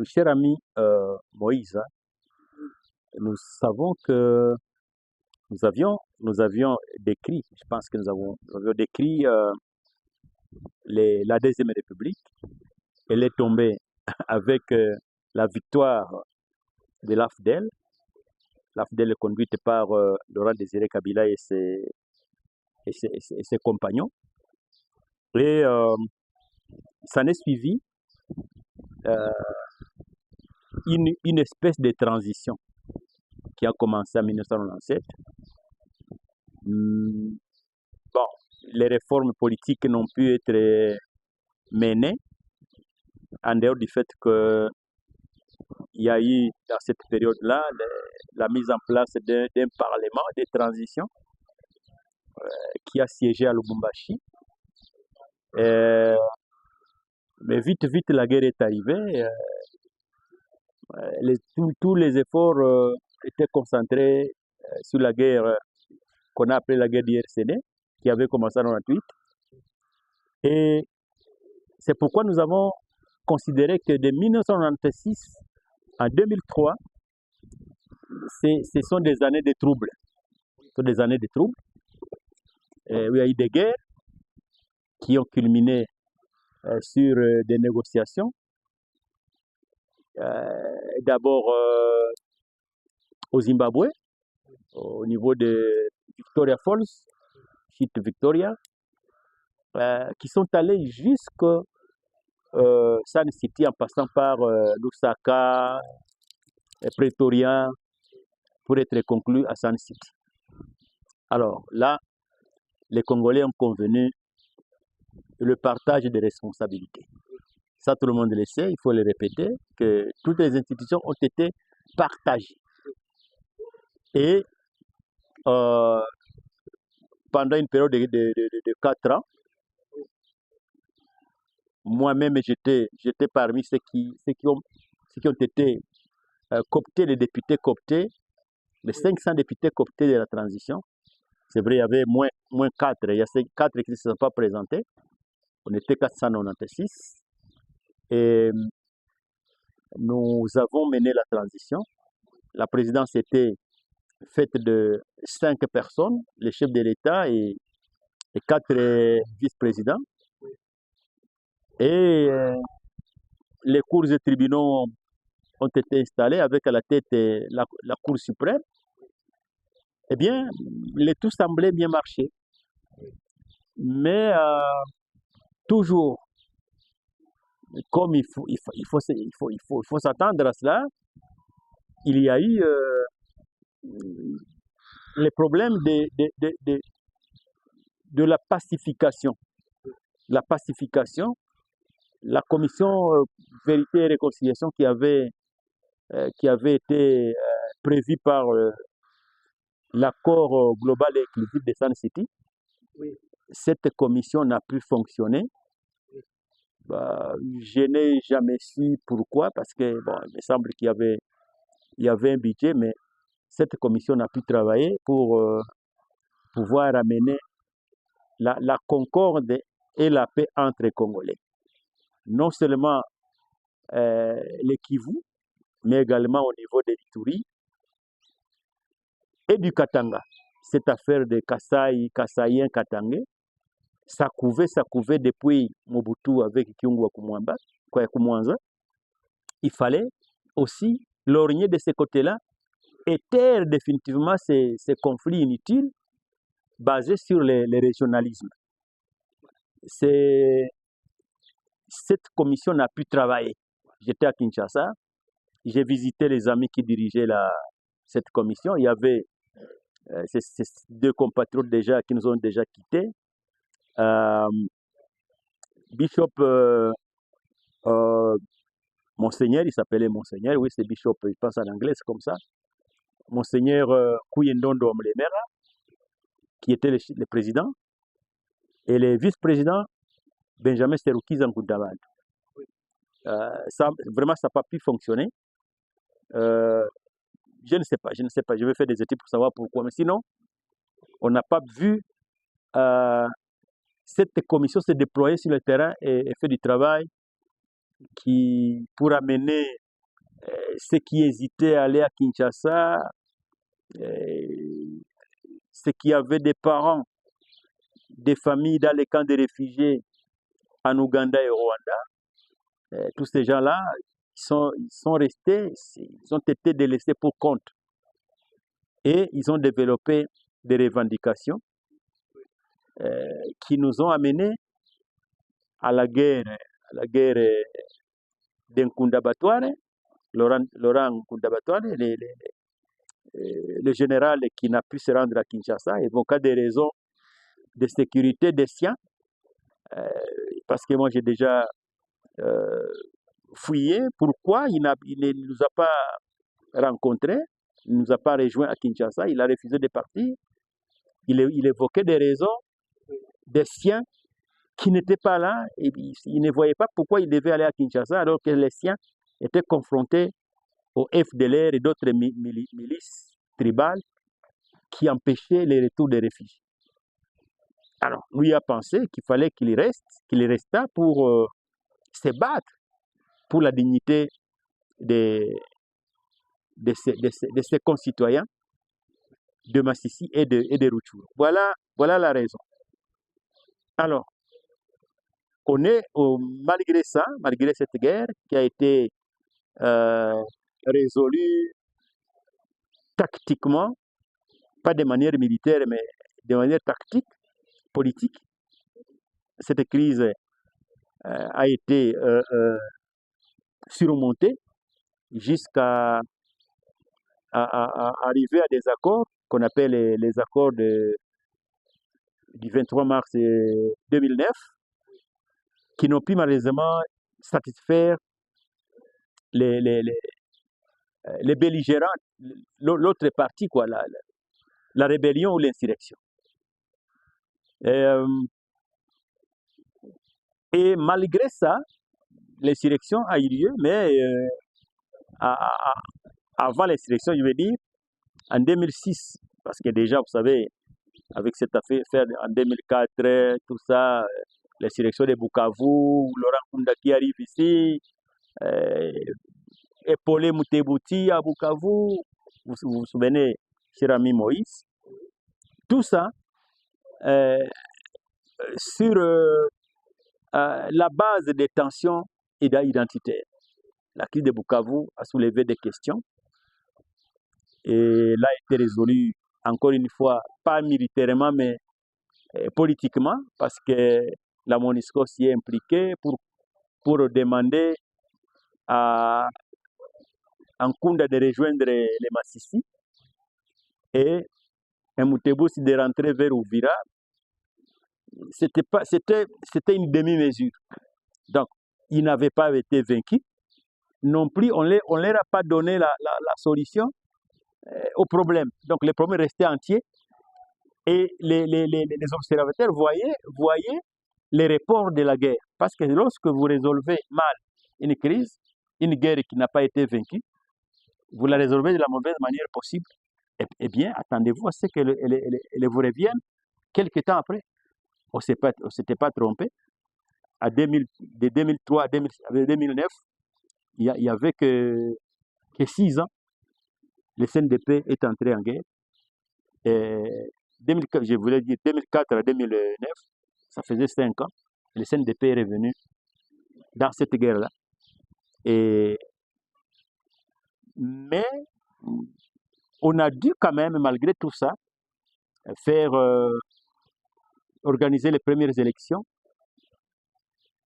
Cher ami Moïse, hein, nous savons que nous avions décrit, je pense que nous avions décrit la Deuxième République. Elle est tombée avec la victoire de l'AFDEL. L'AFDEL est conduite par Laurent Désiré Kabila et ses compagnons. Et s'en est suivi euh, une espèce de transition qui a commencé en 1997. Bon, les réformes politiques n'ont pu être menées en dehors du fait qu'il y a eu dans cette période-là la mise en place d'un parlement de transition qui a siégé à Lubumbashi. Mais vite, la guerre est arrivée. Tous les efforts étaient concentrés sur la guerre qu'on a appelée la guerre du RCD, qui avait commencé en 1998. Et c'est pourquoi nous avons considéré que de 1996 à 2003, ce sont des années de troubles. Ce sont des années de troubles. Il y a eu des guerres qui ont culminé sur des négociations. D'abord au Zimbabwe, au niveau de Victoria Falls, site Victoria, qui sont allés jusqu'à Sun City en passant par Lusaka, Pretoria, pour être conclus à Sun City. Alors là, les Congolais ont convenu le partage des responsabilités. Ça, tout le monde le sait, il faut le répéter, que toutes les institutions ont été partagées. Et pendant une période de 4 ans, moi-même, j'étais parmi ceux qui ont été cooptés, les députés cooptés, les 500 députés cooptés de la transition. C'est vrai, il y avait moins 4, il y a 4 qui ne se sont pas présentés. On était 496. Et nous avons mené la transition. La présidence était faite de 5 personnes, les chefs de l'État et 4 vice-présidents. Et les cours et tribunaux ont été installés avec à la tête la Cour suprême. Eh bien, le tout semblait bien marcher. Mais toujours, comme il faut s'attendre à cela, il y a eu les problèmes de la pacification. La pacification, la commission vérité et réconciliation qui avait été prévue par l'accord global et inclusif de Sun City. Oui. Cette commission n'a pu fonctionner. Je n'ai jamais su pourquoi, parce que il me semble qu'il y avait un budget, mais cette commission n'a pu travailler pour pouvoir amener la concorde et la paix entre les Congolais. Non seulement les Kivu, mais également au niveau de l'Ituri et du Katanga. Cette affaire de Kasaïen Katangais, ça couvait depuis Mobutu avec Kyungu Kumwanza. Il fallait aussi lorgner de ce côté-là et taire définitivement ces conflits inutiles basés sur les régionalismes. Cette commission n'a pu travailler. J'étais à Kinshasa, j'ai visité les amis qui dirigeaient cette commission. Il y avait ces 2 compatriotes déjà qui nous ont déjà quittés. Bishop Monseigneur, il s'appelait Monseigneur, oui, c'est Bishop, il passe en anglais, c'est comme ça. Monseigneur Kuyendondo Omlemera, qui était le président, et le vice-président Benjamin Serukiza Nkundabandi. Vraiment, ça n'a pas pu fonctionner. Je ne sais pas, je vais faire des études pour savoir pourquoi, mais sinon, on n'a pas vu cette commission se déployer sur le terrain et faire du travail pour amener ceux qui hésitaient à aller à Kinshasa, ceux qui avaient des parents, des familles dans les camps de réfugiés en Ouganda et au Rwanda, tous ces gens-là, ils sont restés, ils ont été délaissés pour compte. Et ils ont développé des revendications qui nous ont amenés à la guerre d'Nkundabatware, Laurent Nkundabatware, le général qui n'a pu se rendre à Kinshasa, et donc à des raisons de sécurité des siens, parce que moi j'ai déjà fouillé pourquoi il ne nous a pas rencontrés, il ne nous a pas rejoints à Kinshasa, il a refusé de partir. Il évoquait des raisons des siens qui n'étaient pas là, et il ne voyait pas pourquoi il devait aller à Kinshasa alors que les siens étaient confrontés au FDLR et d'autres milices tribales qui empêchaient les retours des réfugiés. Alors, lui a pensé qu'il fallait qu'il restât pour se battre pour la dignité de ses concitoyens de Massissi et de Rutshuru. Voilà la raison. Alors, malgré ça, malgré cette guerre qui a été résolue tactiquement, pas de manière militaire, mais de manière tactique, politique, cette crise a été surmontée jusqu'à arriver à des accords qu'on appelle les accords du 23 mars 2009, qui n'ont pu malheureusement satisfaire les belligérants, l'autre partie, quoi, la rébellion ou l'insurrection. Et malgré ça, l'insurrection a eu lieu, mais avant l'insurrection, je veux dire, en 2006, parce que déjà, vous savez, avec cette affaire en 2004, tout ça, l'insurrection de Bukavu, Laurent Nkunda qui arrive ici, épaulé Mutebouti à Bukavu, vous vous souvenez, cher ami Moïse, tout ça sur la base des tensions identitaires. La crise de Bukavu a soulevé des questions et là a été résolue encore une fois, pas militairement, mais politiquement, parce que la MONUSCO s'y est impliquée pour demander à Nkunda de rejoindre les Massissi et Mutebousi de rentrer vers Uvira. C'était une demi-mesure. Donc, ils n'avaient pas été vaincus. Non plus, on ne leur a pas donné la solution au problème. Donc, le problème restait entier. Et les observateurs voyaient les reports de la guerre. Parce que lorsque vous résolvez mal une crise, une guerre qui n'a pas été vaincue, vous la résolvez de la mauvaise manière possible. Eh bien, attendez-vous à ce qu'elle vous revienne quelques temps après. On ne s'était pas trompé. De 2003 à 2009, il n'y avait que 6 ans. Le CNDP est entré en guerre. Et je voulais dire 2004 à 2009, ça faisait 5 ans. Le CNDP est revenu dans cette guerre-là. Mais on a dû quand même, malgré tout ça, organiser les premières élections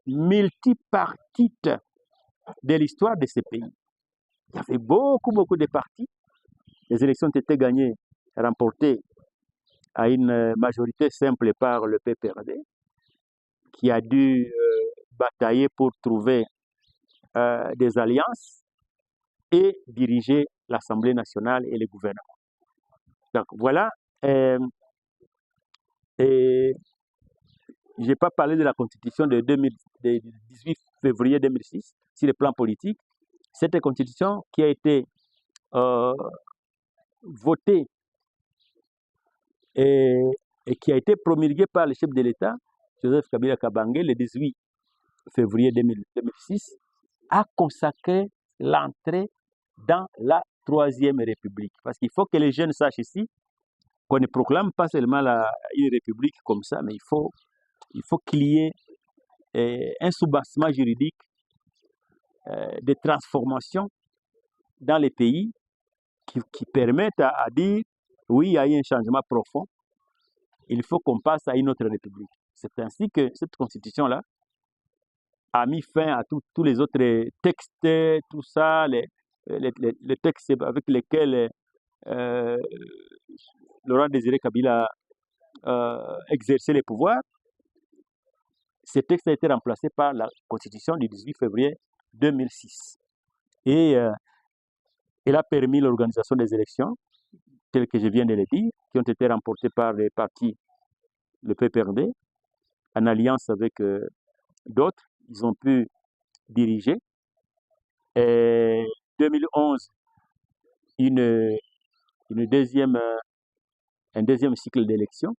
multipartites de l'histoire de ce pays. Il y avait beaucoup de partis. Les élections ont été gagnées, remportées à une majorité simple par le PPRD, qui a dû batailler pour trouver des alliances et diriger l'Assemblée nationale et le gouvernement. Donc voilà. Et je n'ai pas parlé de la constitution de 18 février 2006 sur le plan politique. Cette constitution qui a été votée et qui a été promulguée par le chef de l'État, Joseph Kabila Kabange, le 18 février 2006, a consacré l'entrée dans la Troisième République. Parce qu'il faut que les jeunes sachent ici qu'on ne proclame pas seulement une république comme ça, mais il faut qu'il y ait un soubassement juridique de transformation dans les pays qui permettent à dire oui, il y a eu un changement profond, il faut qu'on passe à une autre république. C'est ainsi que cette constitution-là a mis fin à tous les autres textes, tout ça, les textes avec lesquels Laurent Désiré Kabila exerçait les pouvoirs. Ce texte a été remplacé par la constitution du 18 février 2006. Et elle a permis l'organisation des élections, telles que je viens de le dire, qui ont été remportées par les partis, le PPRD, en alliance avec d'autres. Ils ont pu diriger. Et 2011, un deuxième cycle d'élection,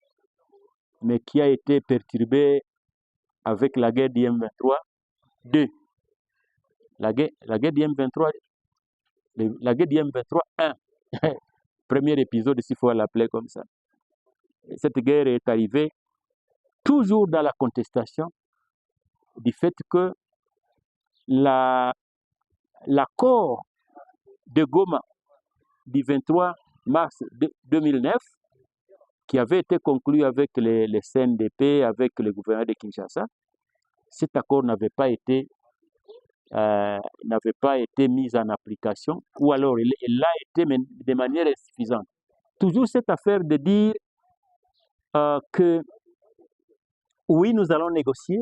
mais qui a été perturbé avec la guerre du M23 2. La guerre du M23, la guerre du M23 1. Premier épisode, s'il faut l'appeler comme ça. Et cette guerre est arrivée toujours dans la contestation du fait que l'accord de Goma du 23 mars 2009, qui avait été conclu avec les CNDP, avec le gouverneur de Kinshasa, cet accord n'avait pas été mis en application, ou alors il l'a été, mais de manière insuffisante. Toujours cette affaire de dire que oui, nous allons négocier,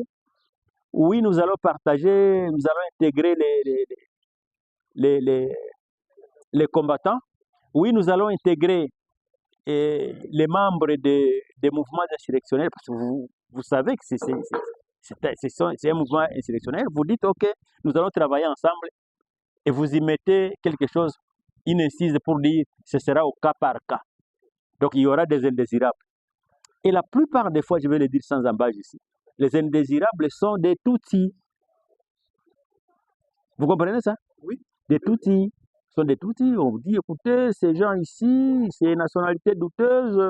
oui, nous allons partager, nous allons intégrer les combattants, oui, nous allons intégrer les membres des mouvements insurrectionnels, parce que vous savez que c'est un mouvement insurrectionnel. Vous dites, OK, nous allons travailler ensemble, et vous y mettez quelque chose, une incise pour dire, ce sera au cas par cas. Donc, il y aura des indésirables. Et la plupart des fois, je vais le dire sans embâche ici, les indésirables sont des Tutsis. Vous comprenez ça? Oui. Des Tutsis. Sont des Tutsis. On vous dit, écoutez, ces gens ici, c'est une nationalité douteuse,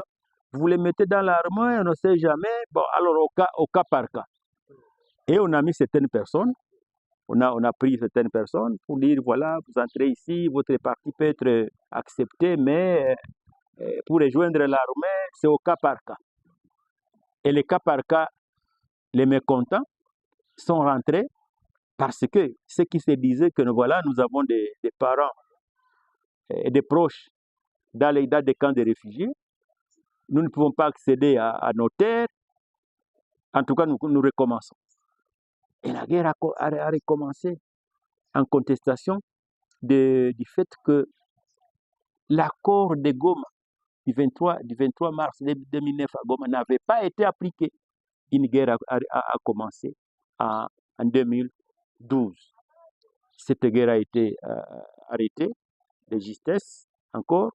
vous les mettez dans l'armée, on ne sait jamais. Bon, alors au cas par cas. Et on a mis certaines personnes, on a pris certaines personnes pour dire, voilà, vous entrez ici, votre parti peut être accepté, mais pour rejoindre l'armée, c'est au cas par cas. Et les cas par cas, les mécontents sont rentrés parce que ceux qui se disaient que voilà, nous avons des parents et des proches dans des camps de réfugiés, nous ne pouvons pas accéder à nos terres, en tout cas nous recommençons. Et la guerre a recommencé en contestation du fait que l'accord de Goma du 23 mars 2009 à Goma n'avait pas été appliqué. Une guerre a commencé en 2012. Cette guerre a été arrêtée de justesse encore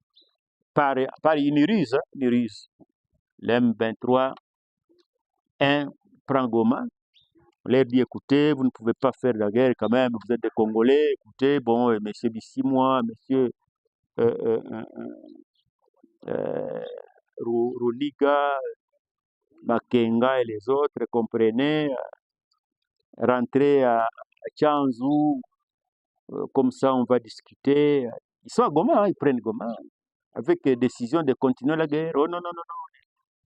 par une ruse. L'M23 1 prend Goma. On leur dit, écoutez, vous ne pouvez pas faire la guerre quand même, vous êtes des Congolais, écoutez, bon, monsieur Bissimois, monsieur Runiga, Makenga et les autres, comprenez, rentrer à Tchanzu, comme ça on va discuter. Ils sont à Goma, ils prennent Goma, avec décision de continuer la guerre. Oh non, non, non, non,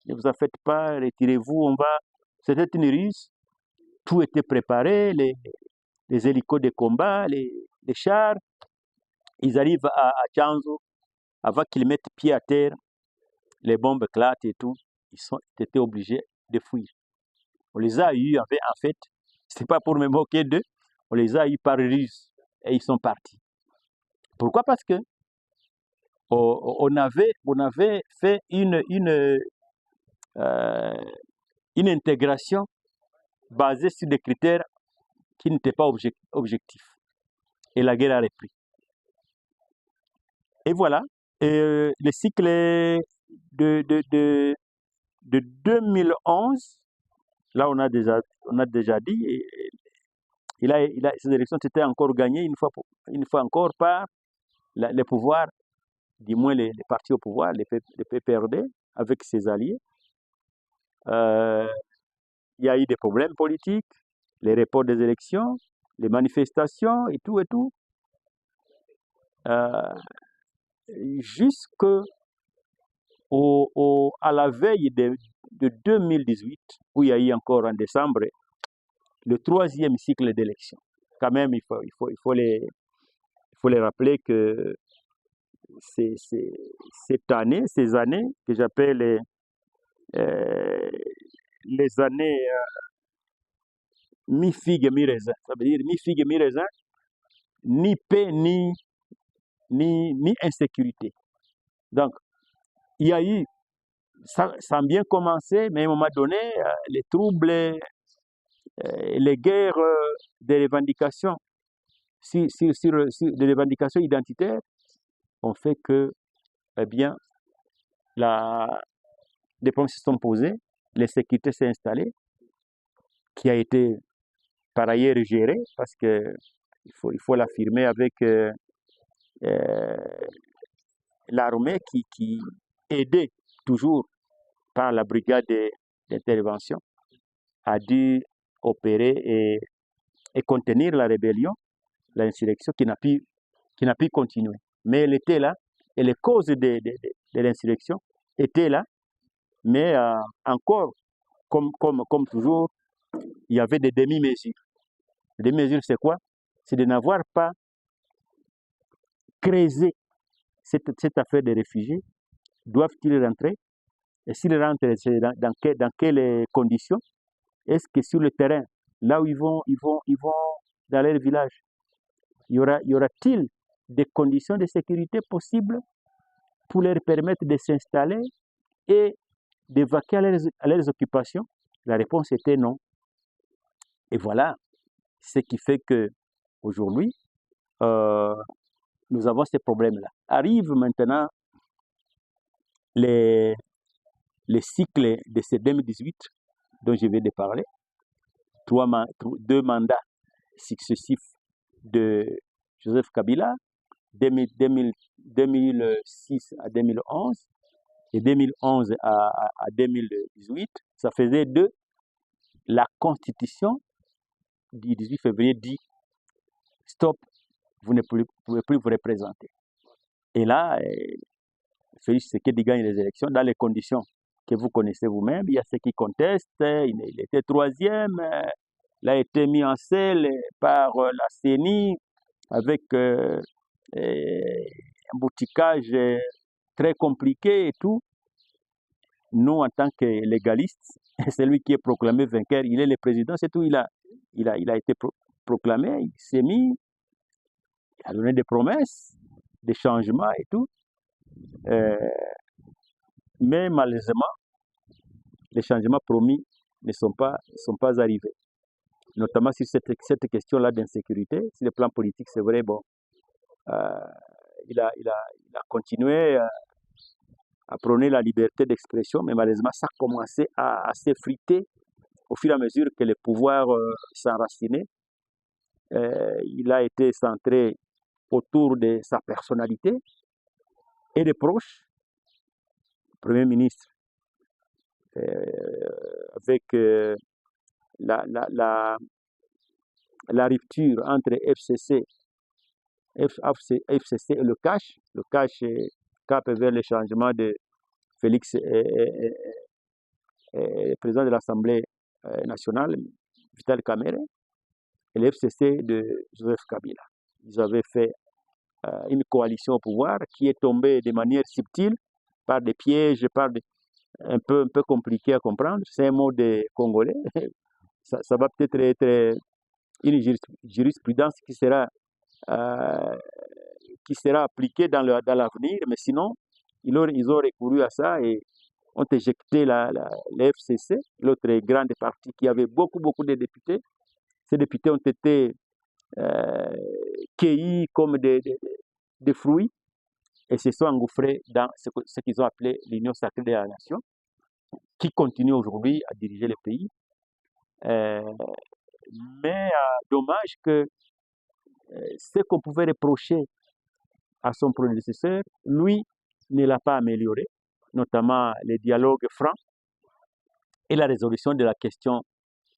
ne vous en faites pas, retirez-vous, on va. C'était une ruse, tout était préparé, les hélicos de combat, les chars. Ils arrivent à Tchanzu, avant qu'ils mettent pied à terre, les bombes éclatent et tout, ils étaient obligés de fuir. On les a eus, en fait, c'est pas pour me moquer d'eux, on les a eus par ruse et ils sont partis. Pourquoi? Parce que on avait fait une intégration basée sur des critères qui n'étaient pas objectifs. Et la guerre a repris. Et voilà, le cycle de 2011, là on a déjà dit, ces élections étaient encore gagnées une fois encore par les pouvoirs, du moins les partis au pouvoir, les PPRD, avec ses alliés. Il y a eu des problèmes politiques, les reports des élections, les manifestations et tout et tout. Jusque à la veille de 2018, où il y a eu encore en décembre le 3e cycle d'élection. Quand même, il faut les rappeler que ces années que j'appelle les années mi-figue, mi-raisin. Ça veut dire mi-figue, mi-raisin, ni paix, ni insécurité. Donc, il y a eu, ça a bien commencé, mais à un moment donné, les troubles, les guerres des revendications, des revendications identitaires, ont fait que, eh bien, des problèmes se sont posés, l'insécurité s'est installée, qui a été par ailleurs gérée, parce que il faut l'affirmer avec l'armée qui aidait toujours par la brigade d'intervention, a dû opérer et contenir la rébellion, l'insurrection qui n'a pu continuer. Mais elle était là, et les causes de l'insurrection étaient là, mais encore, comme toujours, il y avait des demi-mesures. Les demi-mesures, c'est quoi? C'est de n'avoir pas creusé cette affaire des réfugiés. Doivent-ils rentrer? Et s'ils rentrent, c'est dans quelles conditions? Est-ce que sur le terrain, là où ils vont dans leur village, y aura-t-il des conditions de sécurité possibles pour leur permettre de s'installer et d'évacuer à leurs occupations? La réponse était non. Et voilà ce qui fait que aujourd'hui, nous avons ces problèmes-là. Arrive maintenant les cycles de ce 2018 dont je viens de parler, 2 mandats successifs de Joseph Kabila, 2006 à 2011 et 2011 à 2018, ça faisait de la constitution du 18 février dit stop, vous ne pouvez plus vous représenter. Et là, Félix Tshisekedi gagne les élections dans les conditions que vous connaissez vous-même. Il y a ceux qui contestent, il était 3e, il a été mis en selle par la CENI avec un boutiquage très compliqué et tout. Nous, en tant que légalistes, celui qui est proclamé vainqueur, il est le président, c'est tout. Il a été proclamé, il s'est mis, il a donné des promesses, des changements et tout. Mais malheureusement, les changements promis ne sont pas arrivés. Notamment sur cette question-là d'insécurité. Sur le plan politique, c'est vrai, bon, il a continué à prôner la liberté d'expression, mais malheureusement, ça a commencé à s'effriter au fur et à mesure que le pouvoir s'enracinait. Il a été centré autour de sa personnalité et des proches. Le Premier ministre, avec la rupture entre FCC et le CACH. Le CACH cap vers le changement de Félix président de l'Assemblée nationale, Vital Kamerhe, et le FCC de Joseph Kabila. Ils avaient fait une coalition au pouvoir qui est tombée de manière subtile par des pièges, un peu compliqué à comprendre. C'est un mot de Congolais. Ça va peut-être être une jurisprudence qui sera appliquée dans l'avenir, mais sinon, ils ont recouru à ça et ont éjecté la FCC, l'autre grande partie qui avait beaucoup de députés. Ces députés ont été cueillis comme des fruits et se sont engouffrés dans ce qu'ils ont appelé l'Union sacrée de la nation, qui continue aujourd'hui à diriger le pays. Mais dommage que ce qu'on pouvait reprocher à son prédécesseur, lui ne l'a pas amélioré, notamment les dialogues francs et la résolution de la question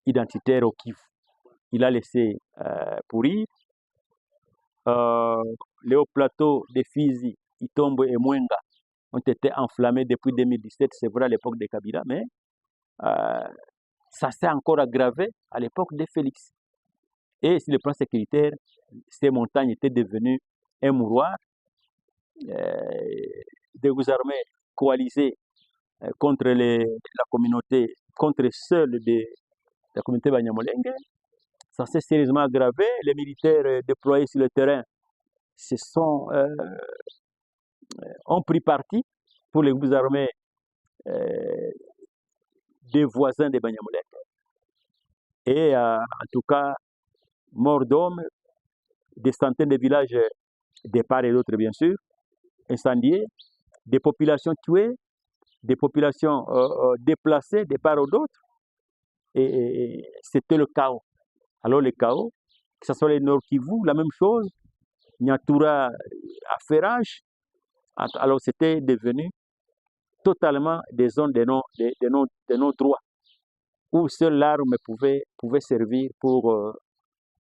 identitaire au Kivu. Il a laissé pourrir. Les hauts plateaux de Fizi, Itombo et Mwenga ont été enflammés depuis 2017, c'est vrai à l'époque de Kabila, mais ça s'est encore aggravé à l'époque de Félix. Et sur le plan sécuritaire, ces montagnes étaient devenues un mouroir. Des armées coalisées contre la communauté, contre ceux de la communauté Banyamulenge. Ça s'est sérieusement aggravé. Les militaires déployés sur le terrain ont pris parti pour les groupes armés des voisins de Banyamulenge. Et en tout cas, morts d'hommes, des centaines de villages de part et d'autre, bien sûr, incendiés, des populations tuées, des populations déplacées de part ou d'autre. Et c'était le chaos. Alors le chaos, que ce soit les Nord Kivu, la même chose, Nyatura à Ferrage, alors c'était devenu totalement des zones de non-droit, où seule l'arme pouvait servir pour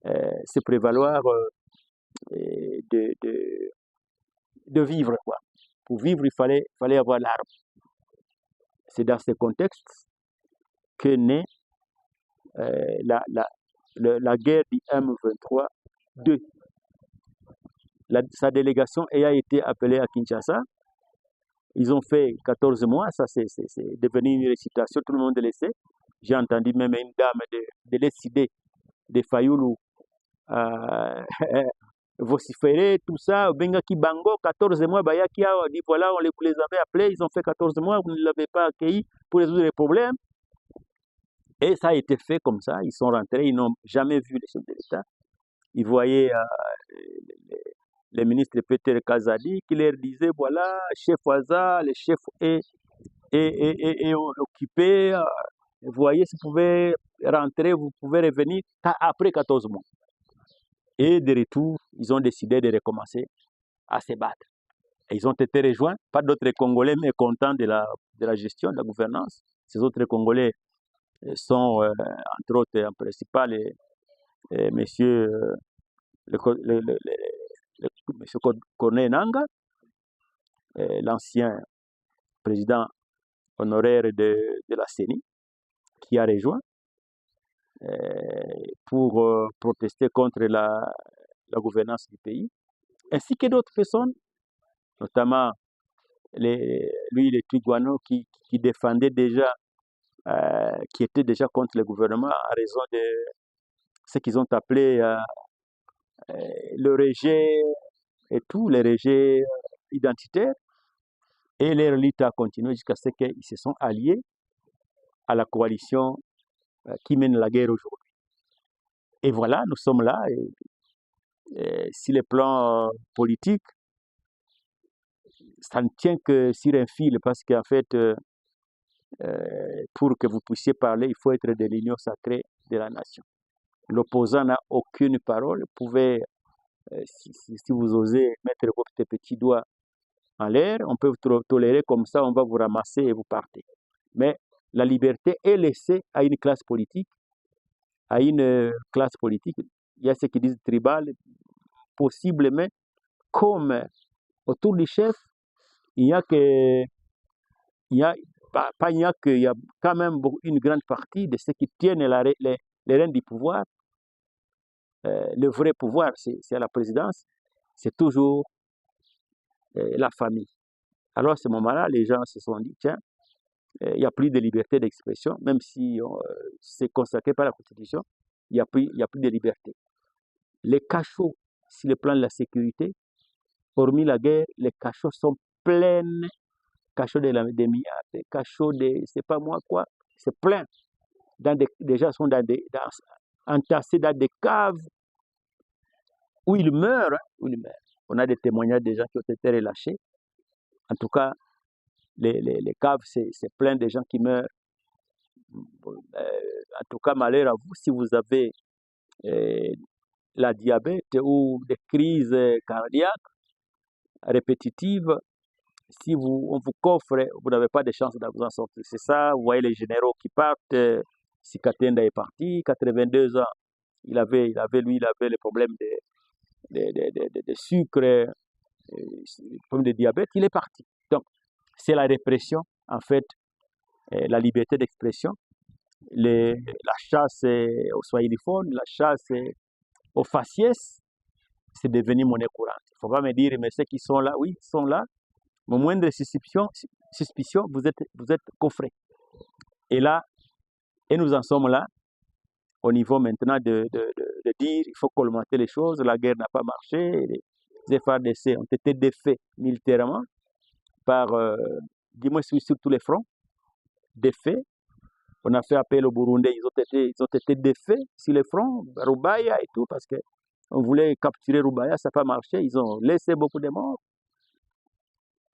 se prévaloir de vivre, quoi. Pour vivre, il fallait avoir l'arme. C'est dans ce contexte que naît la guerre du M23-2. Sa délégation ayant été appelée à Kinshasa, ils ont fait 14 mois, ça c'est devenu une récitation, tout le monde le sait. J'ai entendu même une dame de l'ECD de Fayoulou vociférer, tout ça, Bengaki Bango, 14 mois, Bayaki a dit voilà, on les avait appelés, ils ont fait 14 mois, vous ne l'avez pas accueilli pour résoudre les problèmes. Et ça a été fait comme ça, ils sont rentrés, ils n'ont jamais vu les chefs de l'État. Ils voyaient les ministres Peter Kazadi qui leur disait voilà, chef Waza, le chef est occupé, vous voyez, si vous pouvez rentrer, vous pouvez revenir après 14 mois. Et de retour, ils ont décidé de recommencer à se battre. Et ils ont été rejoints par d'autres Congolais mécontents de la gestion, de la gouvernance. Ces autres Congolais sont, entre autres, en principal, monsieur Corneille Nangaa, l'ancien président honoraire de la CENI, qui a rejoint pour protester contre la gouvernance du pays, ainsi que d'autres personnes, notamment lui, les Twiguano, qui défendait déjà, qui était déjà contre le gouvernement à raison de ce qu'ils ont appelé le rejet et tout, les rejets identitaires. Et leur lutte a continué jusqu'à ce qu'ils se sont alliés à la coalition qui mène la guerre aujourd'hui. Et voilà, nous sommes là. Et sur le plan politique, ça ne tient que sur un fil, parce qu'en fait, pour que vous puissiez parler, il faut être de l'union sacrée de la nation. L'opposant n'a aucune parole. Vous pouvez, si vous osez mettre votre petit doigt en l'air, on peut vous tolérer comme ça, on va vous ramasser et vous partez. Mais la liberté est laissée à une classe politique. Il y a ceux qui disent tribal, possiblement, comme autour du chef, il y a quand même une grande partie de ceux qui tiennent les rênes du pouvoir. Le vrai pouvoir, c'est à la présidence, c'est toujours la famille. Alors à ce moment-là, les gens se sont dit, tiens, il n'y a plus de liberté d'expression, même si c'est consacré par la Constitution, il n'y a plus de liberté. Les cachots, sur le plan de la sécurité, hormis la guerre, les cachots sont pleins, cachots des milliards, des cachots de, c'est pas moi quoi, c'est plein. Des gens sont entassés dans des caves où ils meurent, On a des témoignages des gens qui ont été relâchés. En tout cas, les caves, c'est plein de gens qui meurent. En tout cas, malheur à vous si vous avez la diabète ou des crises cardiaques. répétitive, si on vous coffre, vous n'avez pas de chance de vous en sortir. C'est ça, vous voyez les généraux qui partent. Si Katenda est parti, 82 ans, il avait les problèmes de sucre, les problèmes de diabète, il est parti. Donc, c'est la répression, en fait, la liberté d'expression, la chasse aux swahiliphones, la chasse aux faciès, c'est devenu monnaie courante. Il ne faut pas me dire, mais ceux qui sont là, oui, ils sont là, mais moindre suspicion, vous êtes coffré. Et là, et nous en sommes là, au niveau maintenant de dire, il faut colmater les choses, la guerre n'a pas marché, les FARDC ont été défaits militairement par, dis-moi, sur tous les fronts, défaits. On a fait appel aux Burundais, ils ont été défaits sur les fronts, Rubaya et tout, parce qu'on voulait capturer Rubaya, ça n'a pas marché, ils ont laissé beaucoup de morts.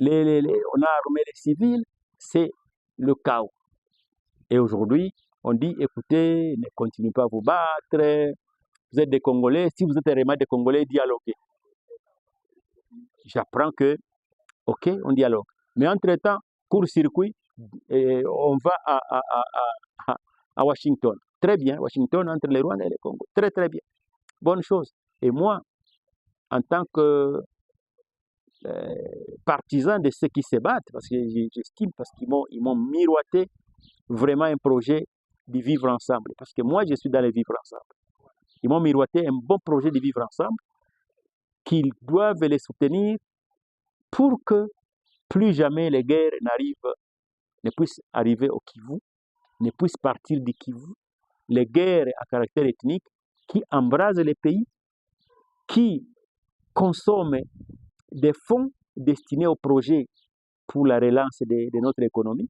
On a armé les civils, c'est le chaos. Et aujourd'hui, on dit, écoutez, ne continuez pas à vous battre, vous êtes des Congolais, si vous êtes vraiment des Congolais, dialoguez. J'apprends que, ok, on dialogue. Mais entre-temps, court-circuit, on va à Washington. Très bien, Washington entre les Rwandais et les Congo. Très, très bien. Bonne chose. Et moi, en tant que partisan de ceux qui se battent, parce que j'estime, parce qu'ils m'ont miroité vraiment un projet de vivre ensemble. Parce que moi, je suis dans le vivre ensemble. Ils m'ont miroité un bon projet de vivre ensemble, qu'ils doivent les soutenir pour que plus jamais les guerres ne puissent arriver au Kivu, ne puissent partir du Kivu, les guerres à caractère ethnique qui embrasent les pays, qui consomment des fonds destinés au projet pour la relance de notre économie.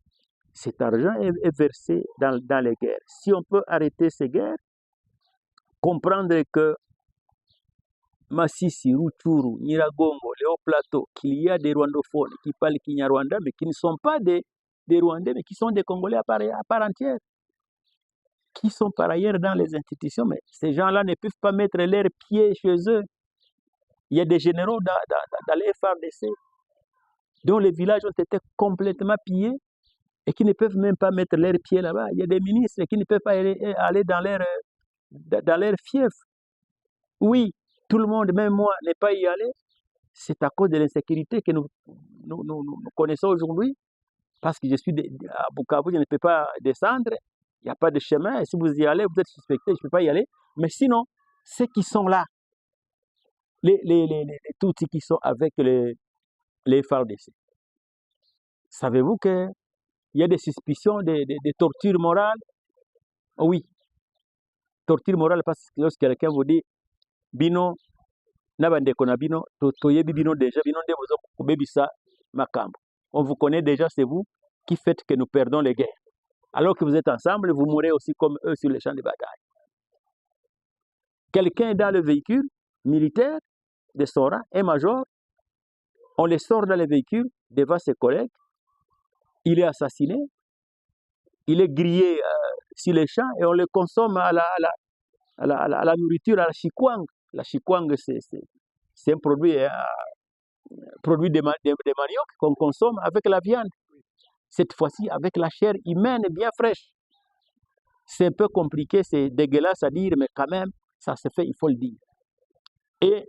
Cet argent est versé dans les guerres. Si on peut arrêter ces guerres, comprendre que Massissi, Rutshuru, Nyiragongo, Léo Plateau, qu'il y a des rwandophones qui parlent Kinyarwanda, mais qui ne sont pas des Rwandais, mais qui sont des Congolais à part entière, qui sont par ailleurs dans les institutions, mais ces gens-là ne peuvent pas mettre leurs pieds chez eux. Il y a des généraux dans les FARDC dont les villages ont été complètement pillés et qui ne peuvent même pas mettre leurs pieds là-bas. Il y a des ministres qui ne peuvent pas aller dans leur fief. Oui, tout le monde, même moi, n'est pas y allé. C'est à cause de l'insécurité que nous connaissons aujourd'hui. Parce que je suis à Bukavu, je ne peux pas descendre. Il n'y a pas de chemin. Et si vous y allez, vous êtes suspecté, je ne peux pas y aller. Mais sinon, ceux qui sont là, les Tutsis qui sont avec les FARDC, savez-vous qu'il y a des suspicions de torture morale? Oui, torture morale parce que lorsque quelqu'un vous dit bino nabandeko na bino toyebi bino déjà bino nde bozo kobebisa makambo. On vous connaît déjà, c'est vous qui faites que nous perdons les guerres. Alors que vous êtes ensemble, vous mourrez aussi comme eux sur les champs de bataille. Quelqu'un est dans le véhicule militaire de son rang, un major, on le sort dans le véhicule devant ses collègues, il est assassiné, il est grillé sur les champs et on le consomme à la nourriture, à la chikwang. La chikwang, c'est un produit de manioc qu'on consomme avec la viande. Cette fois-ci, avec la chair humaine bien fraîche. C'est un peu compliqué, c'est dégueulasse à dire, mais quand même, ça se fait, il faut le dire. Et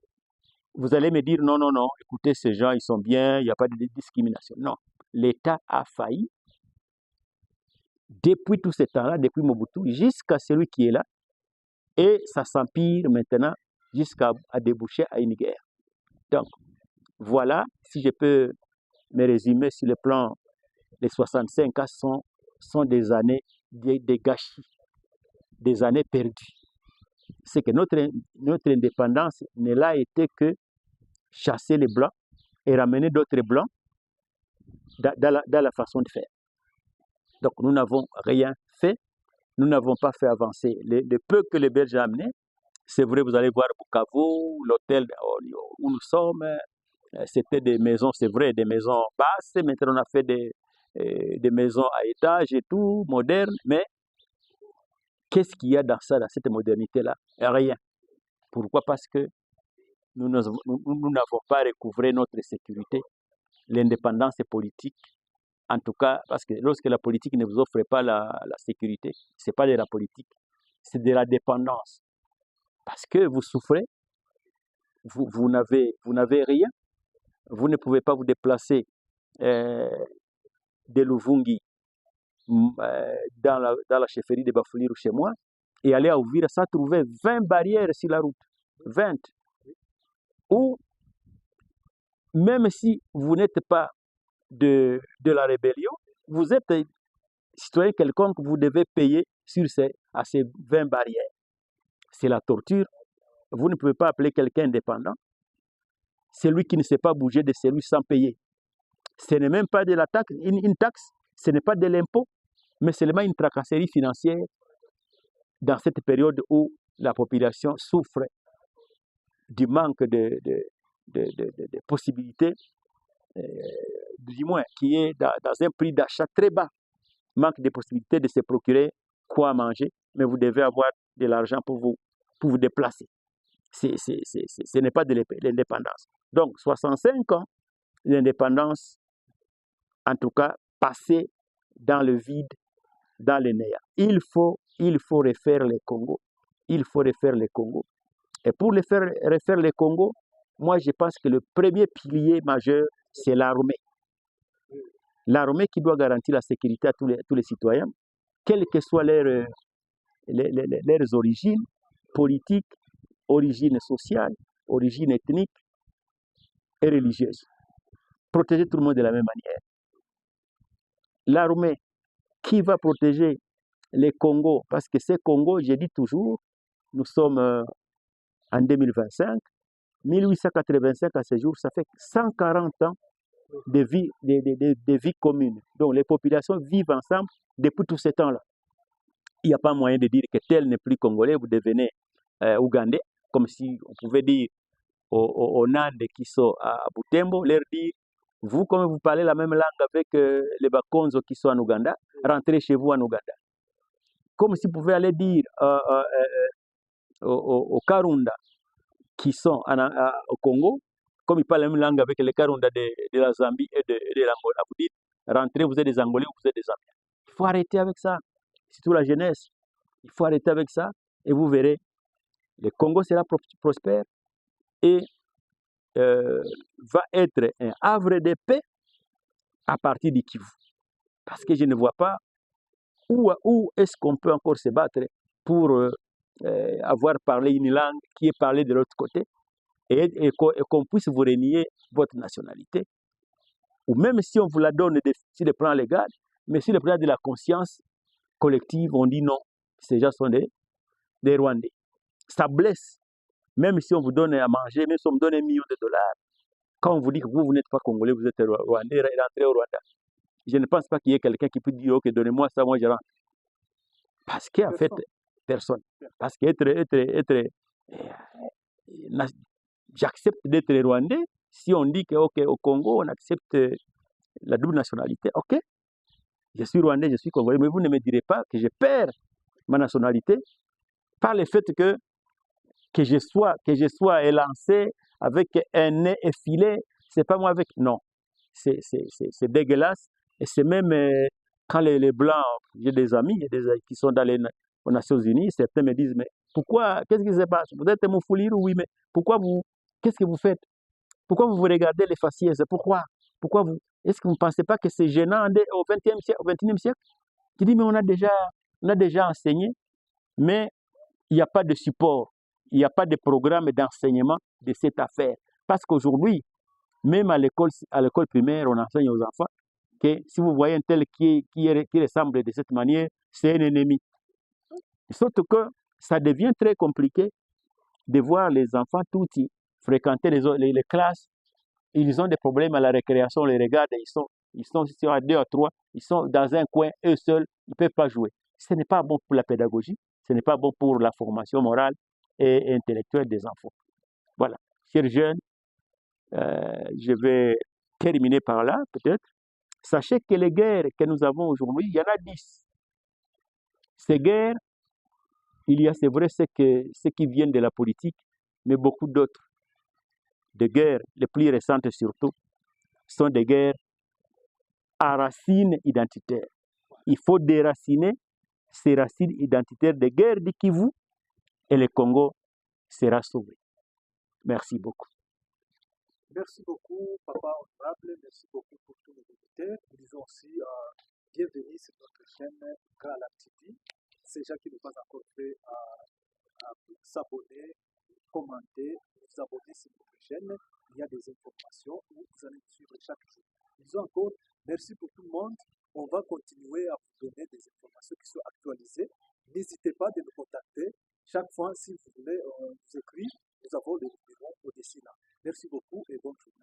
vous allez me dire, non, écoutez, ces gens, ils sont bien, il n'y a pas de discrimination. Non, l'État a failli depuis tout ce temps-là, depuis Mobutu, jusqu'à celui qui est là, et ça s'empire maintenant jusqu'à déboucher à une guerre. Donc, voilà, si je peux me résumer sur le plan, les 65 ans sont des années de gâchis, des années perdues. C'est que notre indépendance ne l'a été que chasser les Blancs et ramener d'autres Blancs dans la façon de faire. Donc nous n'avons rien fait, nous n'avons pas fait avancer le peu que les Belges ont amené. C'est vrai, vous allez voir Bukavu, l'hôtel où nous sommes, c'était des maisons, c'est vrai, des maisons basses. Maintenant on a fait des maisons à étage et tout, modernes, mais qu'est-ce qu'il y a dans ça, dans cette modernité-là? Rien. Pourquoi? Parce que nous n'avons pas recouvré notre sécurité, l'indépendance politique. En tout cas, parce que lorsque la politique ne vous offre pas la sécurité, ce n'est pas de la politique, c'est de la dépendance. Parce que vous souffrez, vous n'avez rien, vous ne pouvez pas vous déplacer de Luvungi dans la chefferie de Bafouliru chez moi et aller à Uvira, ça trouver 20 barrières sur la route. 20. Ou même si vous n'êtes pas de la rébellion, vous êtes citoyen quelconque, vous devez payer à ces 20 barrières. C'est la torture. Vous ne pouvez pas appeler quelqu'un indépendant. Celui qui ne sait pas bouger de celui sans payer. Ce n'est même pas de la taxe, une taxe, ce n'est pas de l'impôt, mais seulement une tracasserie financière dans cette période où la population souffre du manque de possibilités, du moins qui est dans un prix d'achat très bas, manque de possibilités de se procurer quoi manger, mais vous devez avoir de l'argent pour vous déplacer. Ce n'est pas de l'indépendance. Donc, 65 ans, l'indépendance, en tout cas, passée dans le vide, dans le néant. Il faut refaire le Congo. Il faut refaire le Congo. Et pour refaire le Congo, moi, je pense que le premier pilier majeur, c'est l'armée. L'armée qui doit garantir la sécurité à tous les citoyens, quelles que soient leurs origines politiques, origines sociales, origines ethniques et religieuses. Protéger tout le monde de la même manière. L'armée qui va protéger les Congos, parce que ces Congos, je dis toujours, nous sommes en 2025, 1885 à ce jour, ça fait 140 ans de vie commune. Donc les populations vivent ensemble depuis tout ce temps-là. Il n'y a pas moyen de dire que tel n'est plus congolais, vous devenez ougandais, comme si on pouvait dire aux Nandes qui sont à Butembo, leur dire, vous, comme vous parlez la même langue avec les Bakonzo qui sont en Ouganda, rentrez chez vous en Ouganda. Comme si vous pouvez aller dire aux Karunda qui sont au Congo, comme ils parlent la même langue avec les Karunda de la Zambie et de l'Angola, vous dites, rentrez, vous êtes des Angolais ou vous êtes des Zambiens. Il faut arrêter avec ça, surtout la jeunesse. Il faut arrêter avec ça et vous verrez, le Congo sera prospère et va être un havre de paix à partir du Kivu. Parce que je ne vois pas où est-ce qu'on peut encore se battre pour avoir parlé une langue qui est parlée de l'autre côté et qu'on puisse vous renier votre nationalité. Ou même si on vous la donne sur le plan légal, mais sur le plan de la conscience collective, on dit non, ces gens sont des Rwandais. Ça blesse, même si on vous donne à manger, même si on vous donne $1 million, quand on vous dit que vous n'êtes pas Congolais, vous êtes Rwandais, rentrez au Rwanda. Je ne pense pas qu'il y ait quelqu'un qui peut dire, ok, donnez-moi ça, moi je rentre. Parce qu'en fait, personne. Parce que j'accepte d'être Rwandais. Si on dit qu'au Congo, on accepte la double nationalité, ok, je suis Rwandais, je suis Congolais, mais vous ne me direz pas que je perds ma nationalité par le fait que je sois élancé avec un nez effilé, c'est pas moi avec. Non, c'est dégueulasse. Et c'est même quand les Blancs, j'ai des amis qui sont aux Nations Unies, certains me disent, mais pourquoi, qu'est-ce qui se passe? Vous êtes Moufoulirou, oui, mais qu'est-ce que vous faites? Pourquoi vous regardez les faciès? Pourquoi vous, est-ce que vous ne pensez pas que c'est gênant au XXe siècle, au XXIe siècle? Tu dis, mais on a déjà enseigné, mais il n'y a pas de support, il n'y a pas de programme d'enseignement de cette affaire. Parce qu'aujourd'hui, même à l'école primaire, on enseigne aux enfants que si vous voyez un tel qui ressemble de cette manière, c'est un ennemi. Sauf que ça devient très compliqué de voir les enfants tout petits fréquenter les classes. Ils ont des problèmes à la récréation, on les regarde, ils sont à 2 à 3, ils sont dans un coin, eux seuls, ils ne peuvent pas jouer. Ce n'est pas bon pour la pédagogie, ce n'est pas bon pour la formation morale et intellectuelle des enfants. Voilà. Chers jeunes, je vais terminer par là, peut-être. Sachez que les guerres que nous avons aujourd'hui, il y en a 10. Ces guerres, il y a, c'est vrai, ceux qui viennent de la politique, mais beaucoup d'autres des guerres les plus récentes surtout, sont des guerres à racines identitaires. Il faut déraciner ces racines identitaires des guerres du Kivu et le Congo sera sauvé. Merci beaucoup. Merci beaucoup, Papa Honorable. Merci beaucoup pour tous nos auditeurs. Nous disons aussi bienvenue sur notre chaîne Gralam TV. C'est gens qui n'ont pas encore fait à s'abonner, commenter, vous abonner sur notre chaîne. Il y a des informations où vous allez suivre chaque jour. Disons encore, merci pour tout le monde. On va continuer à vous donner des informations qui sont actualisées. N'hésitez pas de nous contacter. Chaque fois, si vous voulez, on vous écrit. Nous avons le numéro au-dessus là. Merci beaucoup et bonne journée.